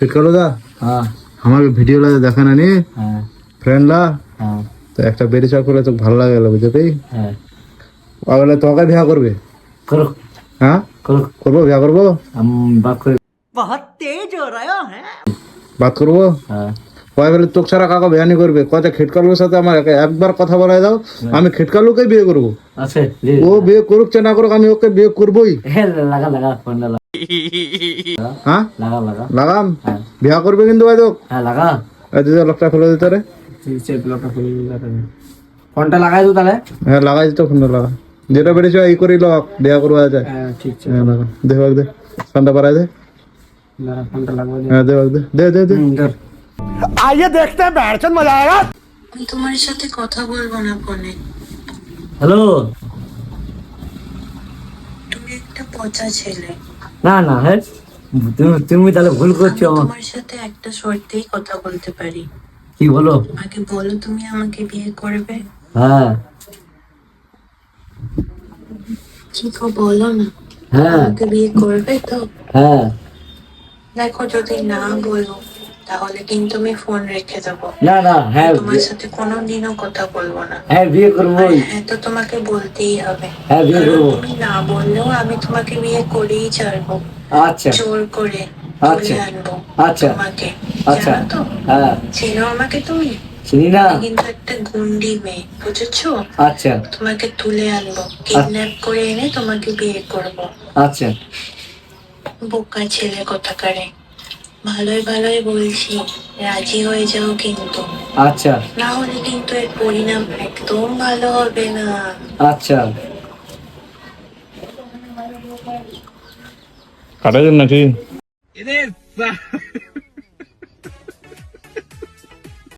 ফিটকালো দা হ্যাঁ আমাকে ভিডিও লাগে দেখা না নি হ্যাঁ ফ্রেন্ডলা হ্যাঁ তো একটা বেরি চা করলে তো ভালো লাগে বুঝতে হ্যাঁ ওগুলো তোকে বিয়া করবে করো হ্যাঁ করো করবো বিয়া করবো বাপ করে বাত করবো হ্যাঁ ওই বলে তোকে ছাড়া কাকা বিয়া নি করবে কথা খিটকালুর সাথে আমার একবার কথা বলাই দাও আমি খিটকালুকে বিয়ে করবো আছে ও বিয়ে করুক চা না করুক আমি ওকে বিয়ে করবোই লাগা লাগা ফোনটা লাগা হ্যাঁ লাগা লাগা লাগাম হ্যাঁ বিয়া করবে কিন্তু ভাই তো হ্যাঁ লাগা দিদি লোকটা খুলে দিতে রে ফোনটা লাগাই দো তাহলে হ্যাঁ লাগাই দিত ফোন লাগা যেটা বেড়েছে এই করি লক বিয়া করবো যায় হ্যাঁ ঠিক আছে হ্যাঁ লাগা দে ভাগ দে ঠান্ডা পারাই দে দাঁড়া ফোনটা লাগবে হ্যাঁ দে ভাগ দে দে দে দে ধর आइए देखते हैं बैठचंद मजा आएगा আমি তোমার সাথে কথা বলবো না ফোনে। হ্যালো তুমি একটা পচা ছেলে। না না হ্যাঁ তুমি তাহলে ভুল করছো আমি আমার তোমার সাথে একটা শর্তেই কথা বলতে পারি। কি বলো আগে বলো তুমি আমাকে বিয়ে করবে? হ্যাঁ কি গো বলো না, হ্যাঁ আমাকে বিয়ে করবে তো? হ্যাঁ দেখো যদি না বলো তাহলে কিন্তু আমি ফোন রেখে দেবো। না না হ্যাঁ তোমার সাথে কোনোদিনও কথা বলবো না। হ্যাঁ বিয়ে করবো আর হ্যাঁ তো তোমাকে বলতেই হবে। হ্যাঁ বিয়ে কারণ করবো তুমি না বললেও আমি তোমাকে বিয়ে করেই ছাড়বো। আচ্ছা জোর করে আচ্ছা তুলে আনবো আচ্ছা তোমাকে। আচ্ছা জানো তো? হ্যাঁ চেনো আমাকে তুমি? চিনি না আমি কিন্তু একটা গুন্ডি মেয়ে, বুঝেছো? আচ্ছা তোমাকে তুলে আনবো, কিডন্যাপ করে এনে তোমাকে বিয়ে করবো। আচ্ছা বোকা ছেলে কোথাকারে। ভালোই ভালোই বলছি, রাজি হয়ে যাও কিন্তু, আচ্ছা না হলে কিন্তু এর পরিণাম একদম ভালো হবে না। আচ্ছা কাটাই নাকি